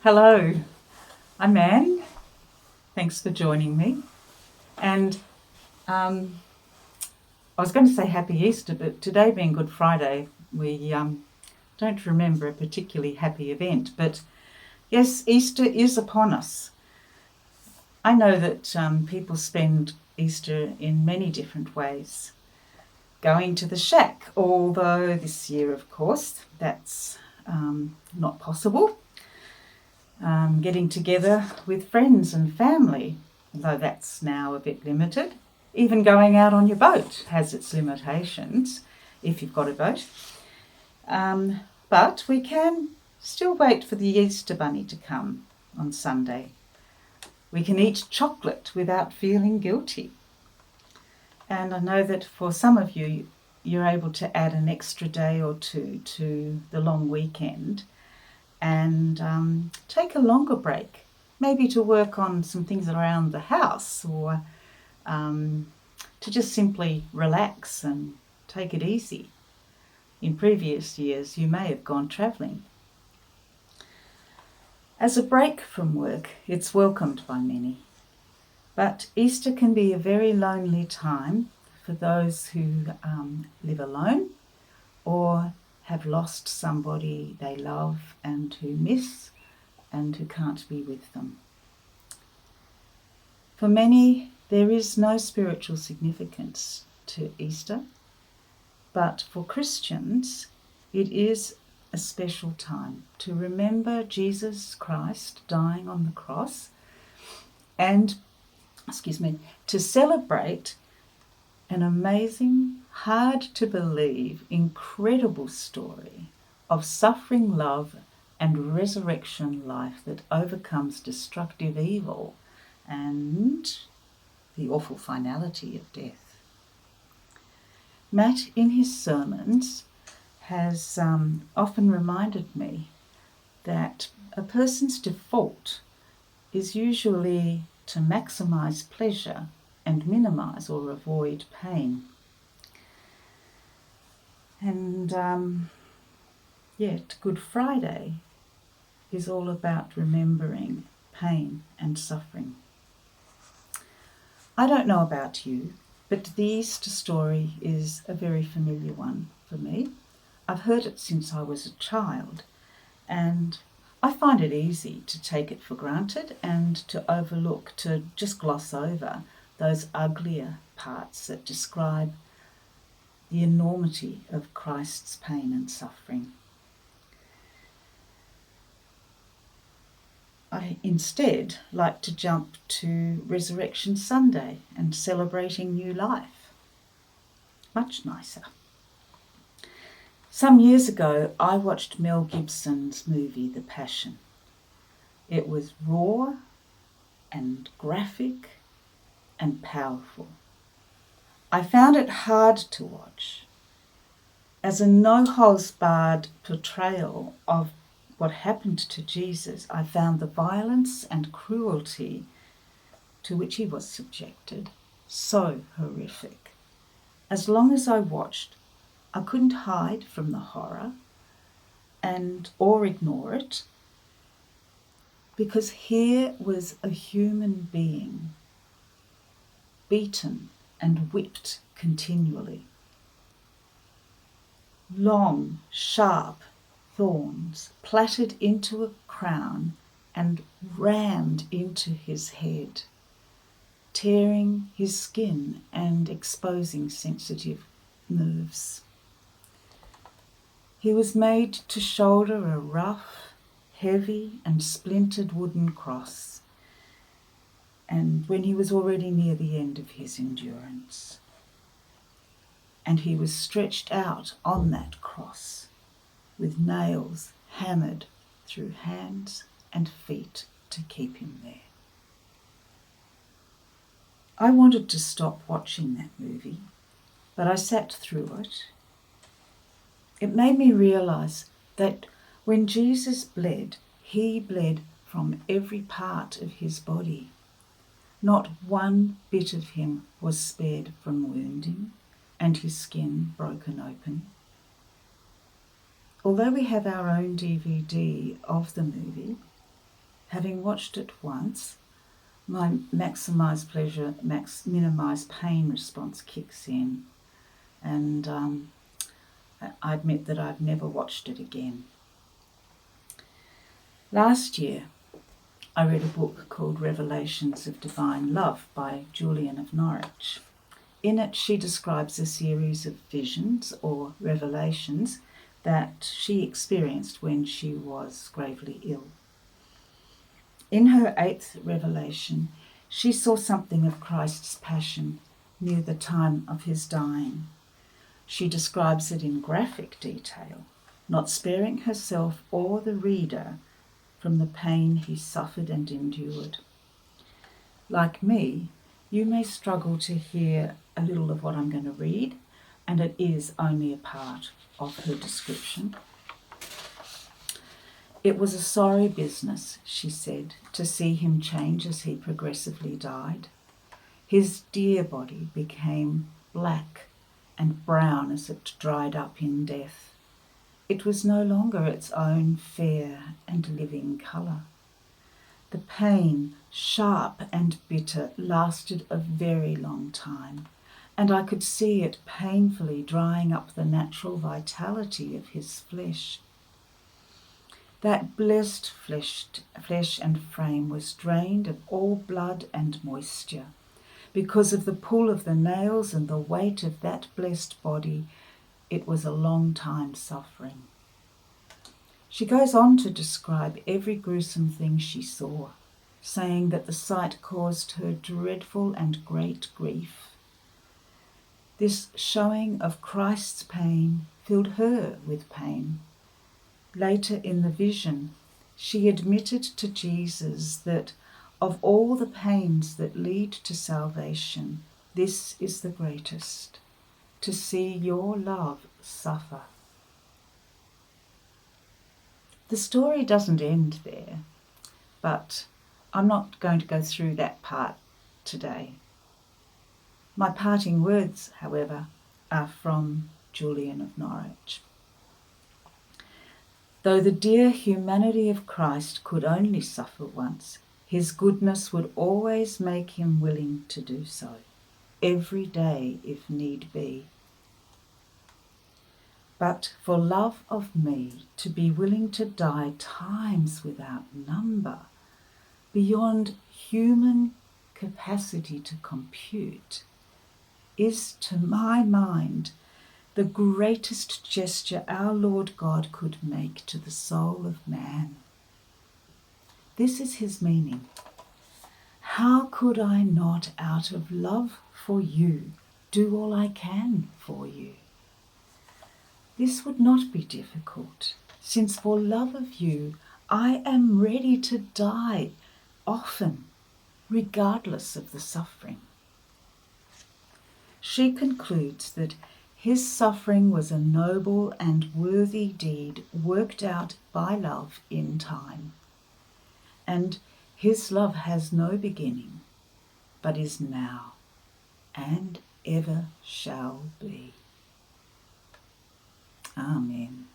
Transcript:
Hello, I'm Anne. Thanks for joining me. And I was going to say Happy Easter, but today being Good Friday, we don't remember a particularly happy event. But yes, Easter is upon us. I know that people spend Easter in many different ways. Going to the shack, although this year, of course, that's not possible. Getting together with friends and family, though that's now a bit limited. Even going out on your boat has its limitations if you've got a boat. But we can still wait for the Easter Bunny to come on Sunday. We can eat chocolate without feeling guilty. And I know that for some of you, you're able to add an extra day or two to the long weekend and take a longer break, maybe to work on some things around the house or to just simply relax and take it easy. In previous years, you may have gone travelling. As a break from work, it's welcomed by many. But Easter can be a very lonely time for those who live alone or have lost somebody they love and who miss and who can't be with them. For many, there is no spiritual significance to Easter, but for Christians, it is a special time to remember Jesus Christ dying on the cross and, to celebrate an amazing, hard to believe, incredible story of suffering love and resurrection life that overcomes destructive evil and the awful finality of death. Matt, in his sermons, has often reminded me that a person's default is usually to maximise pleasure and minimise or avoid pain. And yet Good Friday is all about remembering pain and suffering. I don't know about you, but the Easter story is a very familiar one for me. I've heard it since I was a child, and I find it easy to take it for granted and to overlook, to just gloss over those uglier parts that describe the enormity of Christ's pain and suffering. I instead like to jump to Resurrection Sunday and celebrating new life. Much nicer. Some years ago, I watched Mel Gibson's movie, The Passion. It was raw and graphic and powerful. I found it hard to watch. As a no-holds-barred portrayal of what happened to Jesus, I found the violence and cruelty to which he was subjected so horrific. As long as I watched, I couldn't hide from the horror or ignore it, because here was a human being beaten and whipped continually. Long, sharp thorns plaited into a crown and rammed into his head, tearing his skin and exposing sensitive nerves. He was made to shoulder a rough, heavy and splintered wooden cross, and when he was already near the end of his endurance. And he was stretched out on that cross with nails hammered through hands and feet to keep him there. I wanted to stop watching that movie, but I sat through it. It made me realise that when Jesus bled, he bled from every part of his body. Not one bit of him was spared from wounding and his skin broken open. Although we have our own DVD of the movie, Having watched it once, my maximise pleasure, minimise pain response kicks in, and I admit that I've never watched it again. Last year, I read a book called Revelations of Divine Love by Julian of Norwich. In it, she describes a series of visions or revelations that she experienced when she was gravely ill. In her 8th revelation, she saw something of Christ's passion near the time of his dying. She describes it in graphic detail, not sparing herself or the reader from the pain he suffered and endured. Like me, you may struggle to hear a little of what I'm going to read, and it is only a part of her description. It was a sorry business, she said, to see him change as he progressively died. His dear body became black and brown as it dried up in death. It was no longer its own fair and living colour. The pain, sharp and bitter, lasted a very long time, and I could see it painfully drying up the natural vitality of his flesh. That blessed flesh and frame was drained of all blood and moisture. Because of the pull of the nails and the weight of that blessed body, it was a long time suffering. She goes on to describe every gruesome thing she saw, saying that the sight caused her dreadful and great grief. This showing of Christ's pain filled her with pain. Later in the vision, she admitted to Jesus that of all the pains that lead to salvation, this is the greatest, to see your love suffer. The story doesn't end there, but I'm not going to go through that part today. My parting words, however, are from Julian of Norwich. Though the dear humanity of Christ could only suffer once, his goodness would always make him willing to do so, every day if need be. But for love of me, to be willing to die times without number, beyond human capacity to compute, is to my mind the greatest gesture our Lord God could make to the soul of man. This is his meaning. How could I not, out of love for you, do all I can for you? This would not be difficult, since for love of you, I am ready to die often, regardless of the suffering. She concludes that his suffering was a noble and worthy deed worked out by love in time. And his love has no beginning, but is now and ever shall be. Amen.